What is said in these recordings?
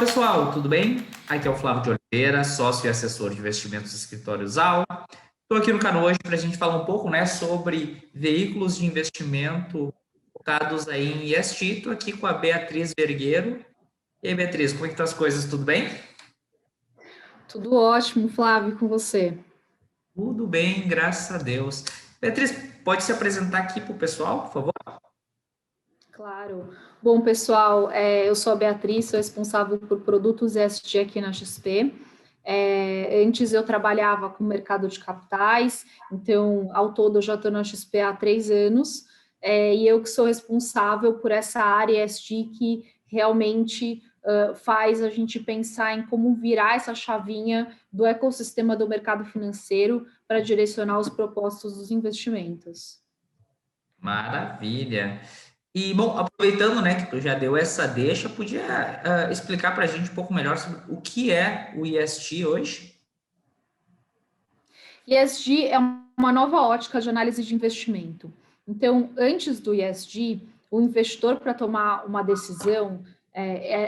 pessoal, tudo bem? Aqui é o Flávio de Oliveira, sócio e assessor de investimentos do escritório ZAL. Estou aqui no canal hoje para a gente falar um pouco, né, sobre veículos de investimento focados aí em ESG. Estou aqui com a Beatriz Vergueiro. E aí, Beatriz, como é que estão as coisas? Tudo bem? Tudo ótimo, Flávio, com você. Tudo bem, graças a Deus. Beatriz, pode se apresentar aqui para o pessoal, por favor? Claro. Bom, pessoal, eu sou a Beatriz, sou responsável por produtos ESG aqui na XP. Antes eu trabalhava com o mercado de capitais, então, ao todo, eu já estou na XP há 3 anos, e eu que sou responsável por essa área ESG que realmente faz a gente pensar em como virar essa chavinha do ecossistema do mercado financeiro para direcionar os propósitos dos investimentos. Maravilha. E, bom, aproveitando, né, que tu já deu essa deixa, podia explicar para a gente um pouco melhor sobre o que é o ESG hoje? ESG é uma nova ótica de análise de investimento. Então, antes do ESG, o investidor, para tomar uma decisão,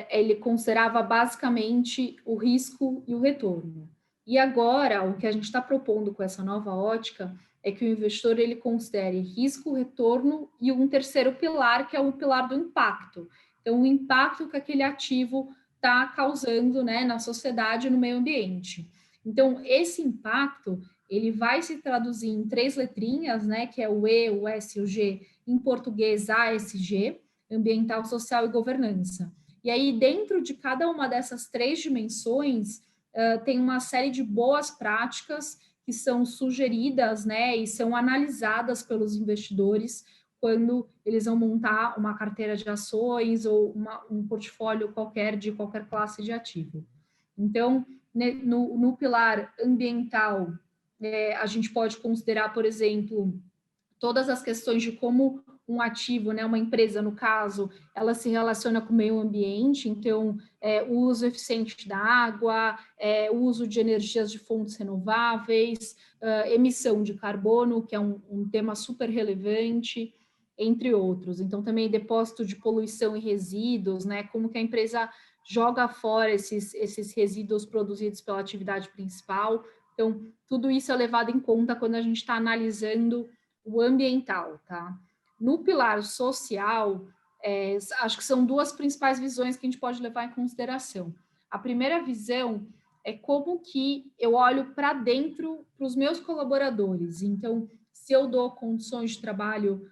ele considerava basicamente o risco e o retorno. E agora, o que a gente está propondo com essa nova ótica é que o investidor ele considere risco, retorno e um terceiro pilar, que é o pilar do impacto. Então, o impacto que aquele ativo está causando, né, na sociedade e no meio ambiente. Então, esse impacto ele vai se traduzir em 3 letrinhas, né, que é o E, o S e o G, em português ASG, ambiental, social e governança. E aí, dentro de cada uma dessas 3 dimensões, tem uma série de boas práticas que são sugeridas, né, e são analisadas pelos investidores quando eles vão montar uma carteira de ações ou um portfólio qualquer de qualquer classe de ativo. Então, no pilar ambiental, a gente pode considerar, por exemplo, todas as questões de como um ativo, né, uma empresa, no caso, ela se relaciona com o meio ambiente, então, o uso eficiente da água, o uso de energias de fontes renováveis, emissão de carbono, que é um tema super relevante, entre outros. Então, também depósito de poluição e resíduos, né, como que a empresa joga fora esses resíduos produzidos pela atividade principal. Então, tudo isso é levado em conta quando a gente está analisando o ambiental, tá? No pilar social, acho que são 2 principais visões que a gente pode levar em consideração. A primeira visão é como que eu olho para dentro para os meus colaboradores. Então, se eu dou condições de trabalho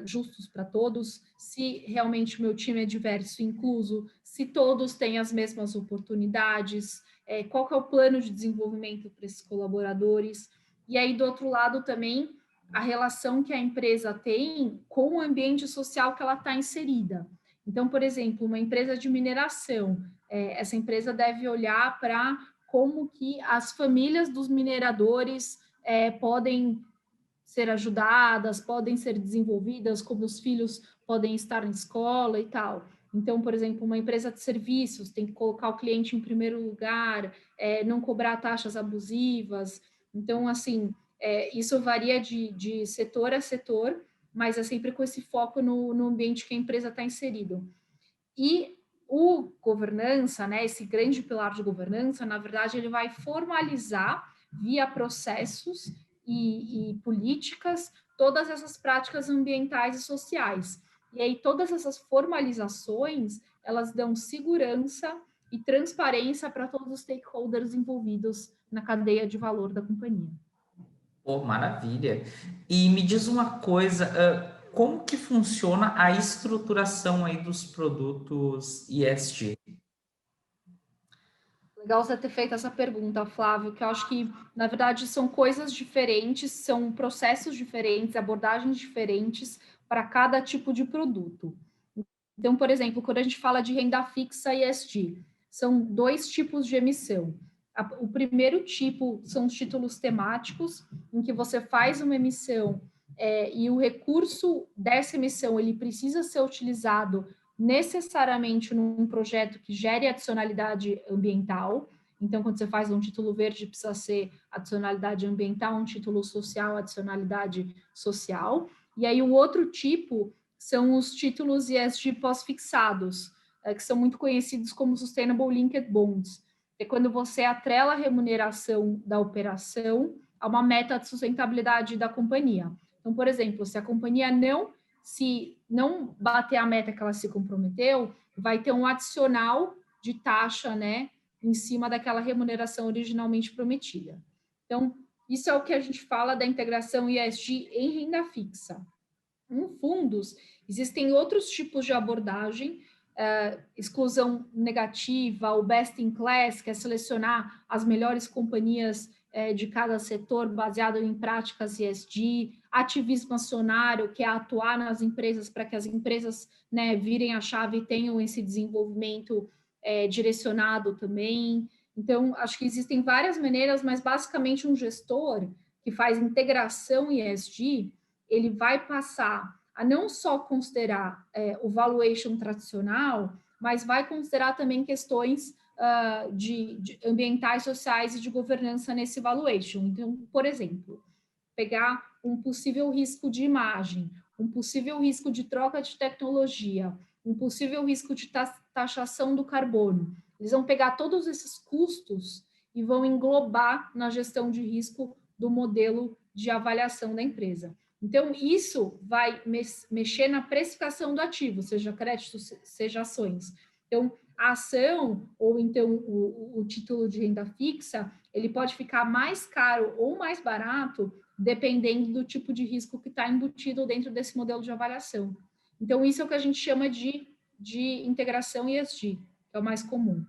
justos para todos, se realmente o meu time é diverso e incluso, se todos têm as mesmas oportunidades, qual que é o plano de desenvolvimento para esses colaboradores. E aí, do outro lado, também, a relação que a empresa tem com o ambiente social que ela está inserida. Então, por exemplo, uma empresa de mineração, essa empresa deve olhar para como que as famílias dos mineradores podem ser ajudadas, podem ser desenvolvidas, como os filhos podem estar na escola e tal. Então, por exemplo, uma empresa de serviços tem que colocar o cliente em primeiro lugar, não cobrar taxas abusivas. Então, assim, isso varia de setor a setor, mas é sempre com esse foco no ambiente que a empresa está inserido. E o governança, né, esse grande pilar de governança, na verdade, ele vai formalizar via processos e políticas todas essas práticas ambientais e sociais. E aí todas essas formalizações, elas dão segurança e transparência para todos os stakeholders envolvidos na cadeia de valor da companhia. Pô, maravilha. E me diz uma coisa, como que funciona a estruturação aí dos produtos ESG? Legal você ter feito essa pergunta, Flávio, que eu acho que, na verdade, são coisas diferentes, são processos diferentes, abordagens diferentes para cada tipo de produto. Então, por exemplo, quando a gente fala de renda fixa e ESG, são 2 tipos de emissão. O primeiro tipo são os títulos temáticos, em que você faz uma emissão e o recurso dessa emissão ele precisa ser utilizado necessariamente num projeto que gere adicionalidade ambiental. Então, quando você faz um título verde, precisa ser adicionalidade ambiental, um título social, adicionalidade social. E aí, o outro tipo são os títulos ESG pós-fixados, que são muito conhecidos como Sustainable Linked Bonds. É quando você atrela a remuneração da operação a uma meta de sustentabilidade da companhia. Então, por exemplo, se a companhia não bater a meta que ela se comprometeu, vai ter um adicional de taxa, né, em cima daquela remuneração originalmente prometida. Então, isso é o que a gente fala da integração ESG em renda fixa. Em fundos, existem outros tipos de abordagem, exclusão negativa, o best in class, que é selecionar as melhores companhias de cada setor baseado em práticas ESG, ativismo acionário, que é atuar nas empresas para que as empresas, né, virem a chave e tenham esse desenvolvimento direcionado também. Então, acho que existem várias maneiras, mas basicamente um gestor que faz integração ESG, ele vai passar a não só considerar o valuation tradicional, mas vai considerar também questões de ambientais, sociais e de governança nesse valuation. Então, por exemplo, pegar um possível risco de imagem, um possível risco de troca de tecnologia, um possível risco de taxação do carbono. Eles vão pegar todos esses custos e vão englobar na gestão de risco do modelo de avaliação da empresa. Então, isso vai mexer na precificação do ativo, seja crédito, seja ações. Então, a ação ou então o título de renda fixa, ele pode ficar mais caro ou mais barato, dependendo do tipo de risco que está embutido dentro desse modelo de avaliação. Então, isso é o que a gente chama de integração ESG, que é o mais comum.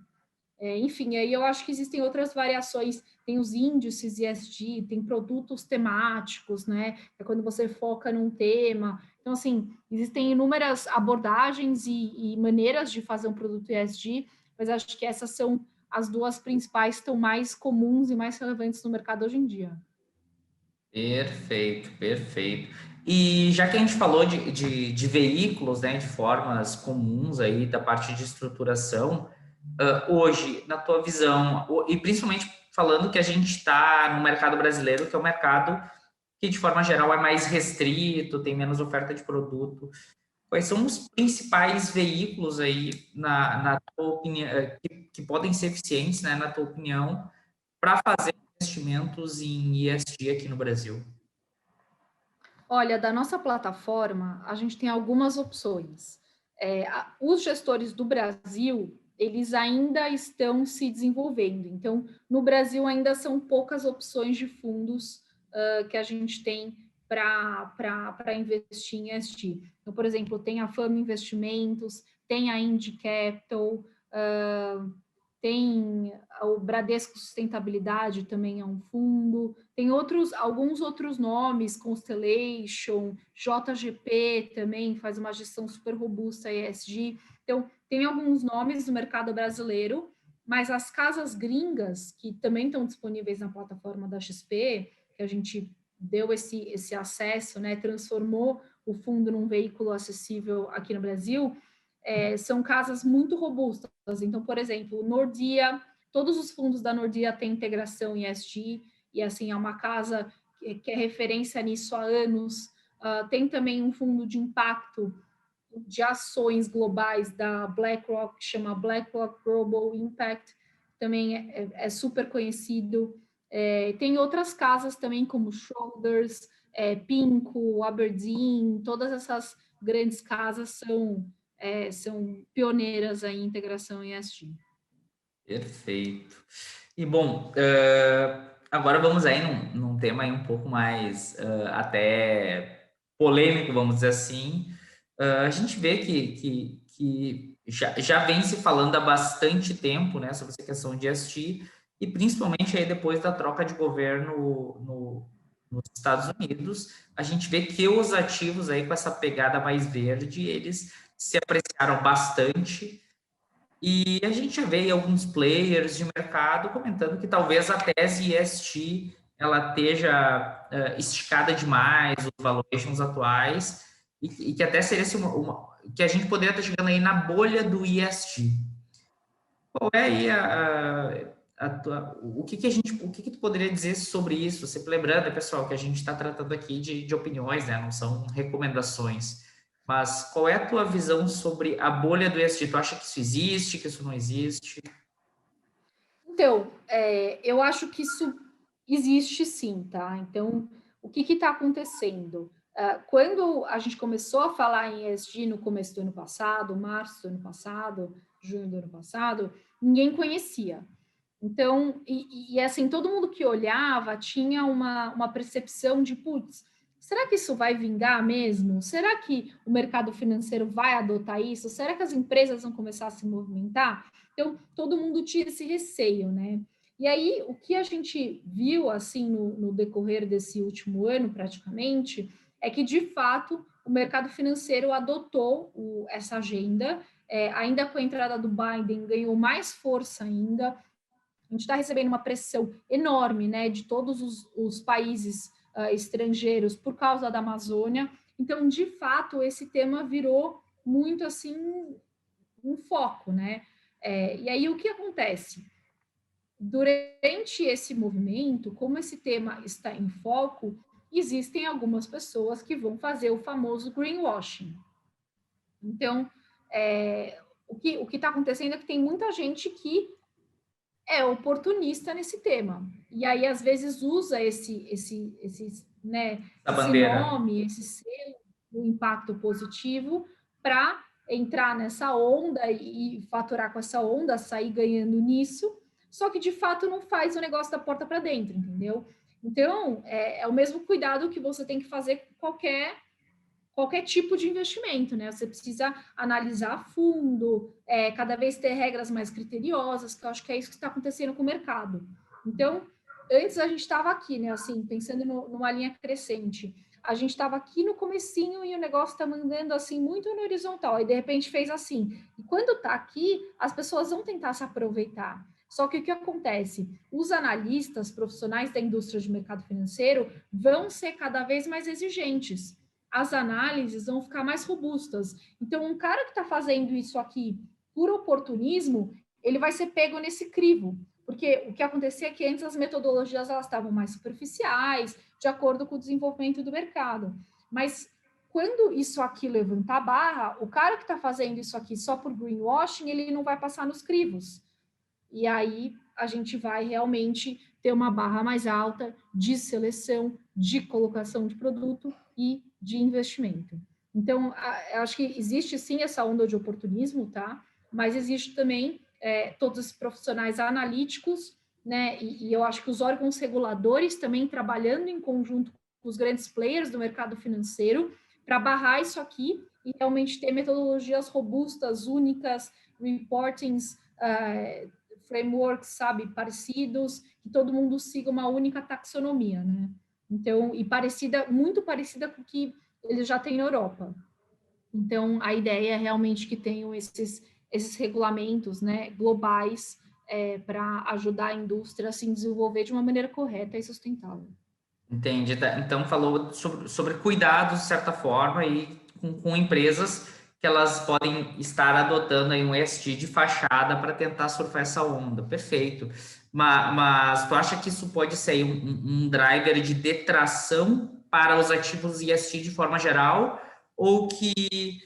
Enfim, aí eu acho que existem outras variações, tem os índices ESG, tem produtos temáticos, né? É quando você foca num tema. Então, assim, existem inúmeras abordagens e maneiras de fazer um produto ESG, mas acho que essas são as duas principais que estão mais comuns e mais relevantes no mercado hoje em dia. Perfeito, perfeito. E já que a gente falou de veículos, né, de formas comuns aí da parte de estruturação, hoje, na tua visão, e principalmente falando que a gente está no mercado brasileiro, que é um mercado que, de forma geral, é mais restrito, tem menos oferta de produto, quais são os principais veículos aí, na tua opinião, que podem ser eficientes, né, na tua opinião, para fazer investimentos em ESG aqui no Brasil? Olha, da nossa plataforma, a gente tem algumas opções. Os gestores do Brasil, eles ainda estão se desenvolvendo. Então, no Brasil, ainda são poucas opções de fundos que a gente tem para investir em ESG. Então, por exemplo, tem a Fama Investimentos, tem a Indy Capital, tem o Bradesco Sustentabilidade, também é um fundo, tem alguns outros nomes, Constellation, JGP também faz uma gestão super robusta ESG. Então, tem alguns nomes no mercado brasileiro, mas as casas gringas, que também estão disponíveis na plataforma da XP, que a gente deu esse acesso, né, transformou o fundo num veículo acessível aqui no Brasil, são casas muito robustas. Então, por exemplo, Nordia, todos os fundos da Nordia têm integração em ESG, e assim, é uma casa que é referência nisso há anos. Tem também um fundo de impacto de ações globais da BlackRock, que chama BlackRock Global Impact, também é super conhecido. Tem outras casas também, como Schroders, PIMCO, Aberdeen, todas essas grandes casas são pioneiras em integração em ESG. Perfeito. E, bom, agora vamos aí num tema aí um pouco mais até polêmico, vamos dizer assim. A gente vê que já vem se falando há bastante tempo, né, sobre essa questão de ESG, e principalmente aí depois da troca de governo nos Estados Unidos, a gente vê que os ativos aí com essa pegada mais verde, eles se apreciaram bastante. E a gente já vê alguns players de mercado comentando que talvez a tese ESG ela esteja esticada demais, os valuations atuais, e que até seria assim, que a gente poderia estar chegando aí na bolha do ESG. Qual é aí o que tu poderia dizer sobre isso? Sempre lembrando, pessoal, que a gente está tratando aqui de opiniões, né? Não são recomendações. mas qual é a tua visão sobre a bolha do ESG? Tu acha que isso existe, que isso não existe? Então, eu acho que isso existe sim, tá? Então, o que está acontecendo? Quando a gente começou a falar em ESG no começo do ano passado, março do ano passado, junho do ano passado, ninguém conhecia. Então, assim, todo mundo que olhava tinha uma percepção de, putz, será que isso vai vingar mesmo? Será que o mercado financeiro vai adotar isso? Será que as empresas vão começar a se movimentar? Então, todo mundo tinha esse receio, né? E aí, o que a gente viu, assim, no decorrer desse último ano, praticamente, é que, de fato, o mercado financeiro adotou essa agenda, ainda com a entrada do Biden, ganhou mais força ainda. A gente está recebendo uma pressão enorme, né, de todos os países estrangeiros por causa da Amazônia. Então, de fato, esse tema virou muito assim um foco, né? E aí o que acontece? Durante esse movimento, como esse tema está em foco, existem algumas pessoas que vão fazer o famoso greenwashing. Então, o que está acontecendo é que tem muita gente que é oportunista nesse tema. E aí, às vezes, usa A esse bandeira. nome, esse selo do impacto positivo para entrar nessa onda e faturar com essa onda, sair ganhando nisso, só que de fato não faz o negócio da porta para dentro, entendeu? Então, é o mesmo cuidado que você tem que fazer com qualquer tipo de investimento, né? Você precisa analisar a fundo, cada vez ter regras mais criteriosas, que eu acho que é isso que está acontecendo com o mercado. Então, antes a gente estava aqui, né? Assim, pensando numa linha crescente. A gente estava aqui no comecinho e o negócio está mandando assim muito no horizontal, e de repente fez assim. E quando está aqui, as pessoas vão tentar se aproveitar. Só que o que acontece? Os analistas, profissionais da indústria de mercado financeiro, vão ser cada vez mais exigentes, as análises vão ficar mais robustas. Então, um cara que está fazendo isso aqui por oportunismo, ele vai ser pego nesse crivo, porque o que acontecia é que antes as metodologias elas estavam mais superficiais, de acordo com o desenvolvimento do mercado. Mas quando isso aqui levantar a barra, o cara que está fazendo isso aqui só por greenwashing, ele não vai passar nos crivos. E aí a gente vai realmente ter uma barra mais alta de seleção, de colocação de produto e de investimento. Então, eu acho que existe sim essa onda de oportunismo, tá? Mas existe também todos os profissionais analíticos, né? E eu acho que os órgãos reguladores também trabalhando em conjunto com os grandes players do mercado financeiro para barrar isso aqui e realmente ter metodologias robustas, únicas, reportings frameworks, sabe, parecidos, que todo mundo siga uma única taxonomia, né? Então, e muito parecida com o que eles já têm na Europa. Então, a ideia é realmente que tenham esses regulamentos, né, globais, para ajudar a indústria a se desenvolver de uma maneira correta e sustentável. Entendi. Então, falou sobre cuidados, de certa forma, e com empresas que elas podem estar adotando aí um ESG de fachada para tentar surfar essa onda. Perfeito. Mas tu acha que isso pode ser um driver de detração para os ativos ESG de forma geral? Ou que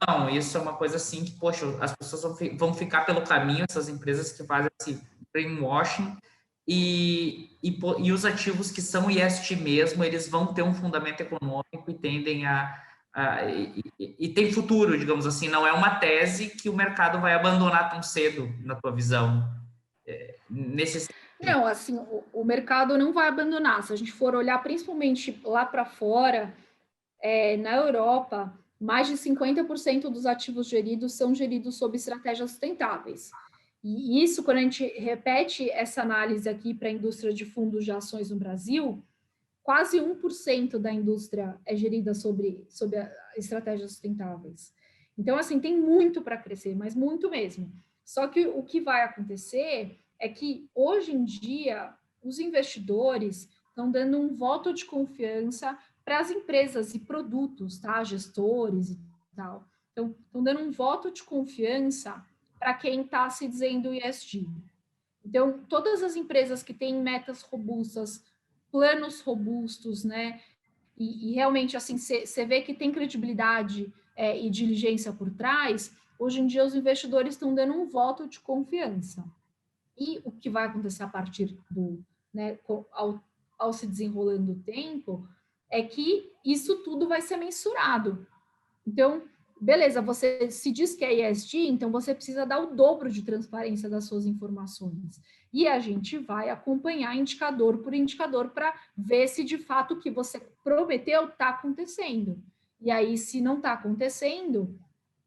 não, isso é uma coisa assim que, poxa, as pessoas vão ficar pelo caminho, essas empresas que fazem esse greenwashing, e os ativos que são ESG mesmo, eles vão ter um fundamento econômico e tendem e tem futuro, digamos assim, não é uma tese que o mercado vai abandonar tão cedo, na tua visão. Nesse Não, assim, o mercado não vai abandonar. Se a gente for olhar principalmente lá para fora, na Europa, mais de 50% dos ativos geridos são geridos sob estratégias sustentáveis. E isso, quando a gente repete essa análise aqui para a indústria de fundos de ações no Brasil, quase 1% da indústria é gerida sobre estratégias sustentáveis. Então, assim, tem muito para crescer, mas muito mesmo. Só que o que vai acontecer é que, hoje em dia, os investidores estão dando um voto de confiança para as empresas e produtos, tá? Gestores e tal. Então, estão dando um voto de confiança para quem está se dizendo ESG. Então, todas as empresas que têm metas robustas, planos robustos, né? e realmente, assim, você vê que tem credibilidade e diligência por trás, hoje em dia os investidores estão dando um voto de confiança. E o que vai acontecer a partir do, né, ao se desenrolando o tempo, é que isso tudo vai ser mensurado. Então, beleza, você se diz que é ESG, então você precisa dar o dobro de transparência das suas informações. E a gente vai acompanhar indicador por indicador para ver se de fato o que você prometeu está acontecendo. E aí, se não está acontecendo,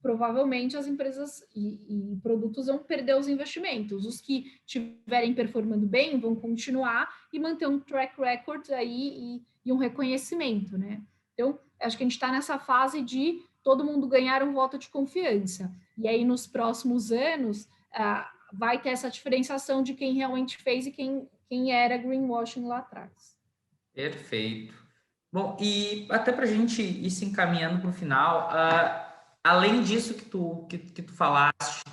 provavelmente as empresas e produtos vão perder os investimentos. Os que estiverem performando bem vão continuar e manter um track record aí e um reconhecimento, né? Então, acho que a gente está nessa fase de todo mundo ganhar um voto de confiança. E aí, nos próximos anos, vai ter essa diferenciação de quem realmente fez e quem era greenwashing lá atrás. Perfeito. Bom, e até para a gente ir se encaminhando para o final, além disso que tu falaste,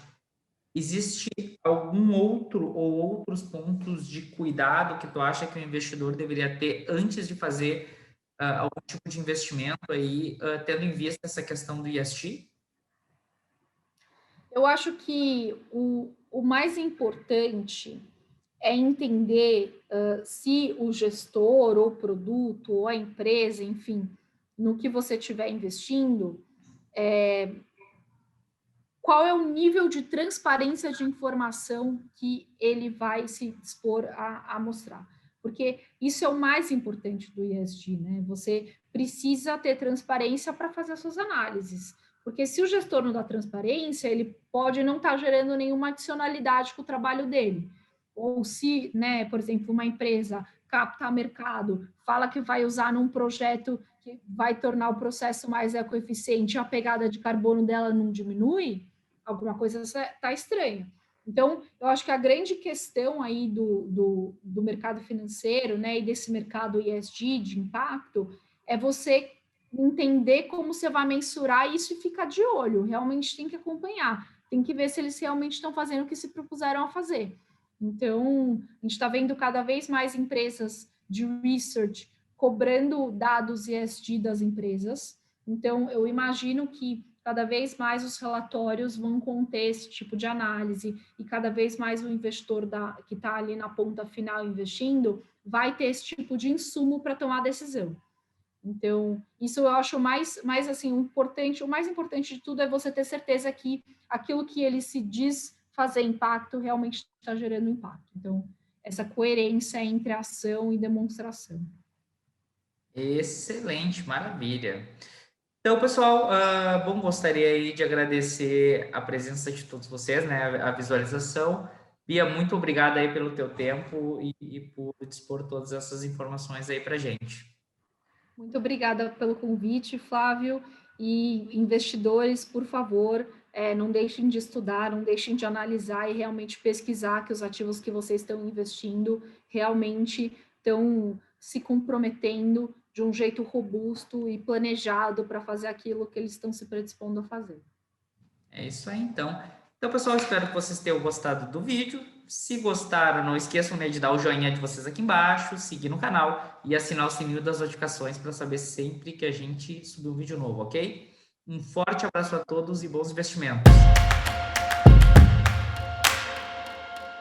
existe algum outro ou outros pontos de cuidado que tu acha que o investidor deveria ter antes de fazer algum tipo de investimento aí, tendo em vista essa questão do ESG? Eu acho que o mais importante é entender se o gestor, ou o produto, ou a empresa, enfim, no que você estiver investindo, qual é o nível de transparência de informação que ele vai se dispor a mostrar. Porque isso é o mais importante do ESG, né? Você precisa ter transparência para fazer as suas análises. Porque se o gestor não dá transparência, ele pode não estar gerando nenhuma adicionalidade com o trabalho dele. Ou se, né, por exemplo, uma empresa capta mercado, fala que vai usar num projeto que vai tornar o processo mais ecoeficiente, a pegada de carbono dela não diminui, alguma coisa está estranha. Então, eu acho que a grande questão aí do mercado financeiro, né, e desse mercado ESG de impacto, é você entender como você vai mensurar isso e ficar de olho. Realmente tem que acompanhar, tem que ver se eles realmente estão fazendo o que se propuseram a fazer. Então, a gente está vendo cada vez mais empresas de research cobrando dados ESG das empresas. Então, eu imagino que cada vez mais os relatórios vão conter esse tipo de análise e cada vez mais o investidor que está ali na ponta final investindo vai ter esse tipo de insumo para tomar decisão. Então, isso eu acho mais assim, importante. O mais importante de tudo é você ter certeza que aquilo que ele se diz fazer impacto realmente está gerando impacto. Então, essa coerência entre ação e demonstração. Excelente, maravilha. Então, pessoal, bom, gostaria aí de agradecer a presença de todos vocês, né, a visualização. Bia, muito obrigado aí pelo teu tempo e por dispor todas essas informações aí para a gente. Muito obrigada pelo convite, Flávio. E investidores, por favor, não deixem de estudar, não deixem de analisar e realmente pesquisar que os ativos que vocês estão investindo realmente estão se comprometendo de um jeito robusto e planejado para fazer aquilo que eles estão se predispondo a fazer. É isso aí, então. Então, pessoal, espero que vocês tenham gostado do vídeo. Se gostaram, não esqueçam, né, de dar o joinha de vocês aqui embaixo, seguir no canal e assinar o sininho das notificações para saber sempre que a gente subir um vídeo novo, ok? Um forte abraço a todos e bons investimentos!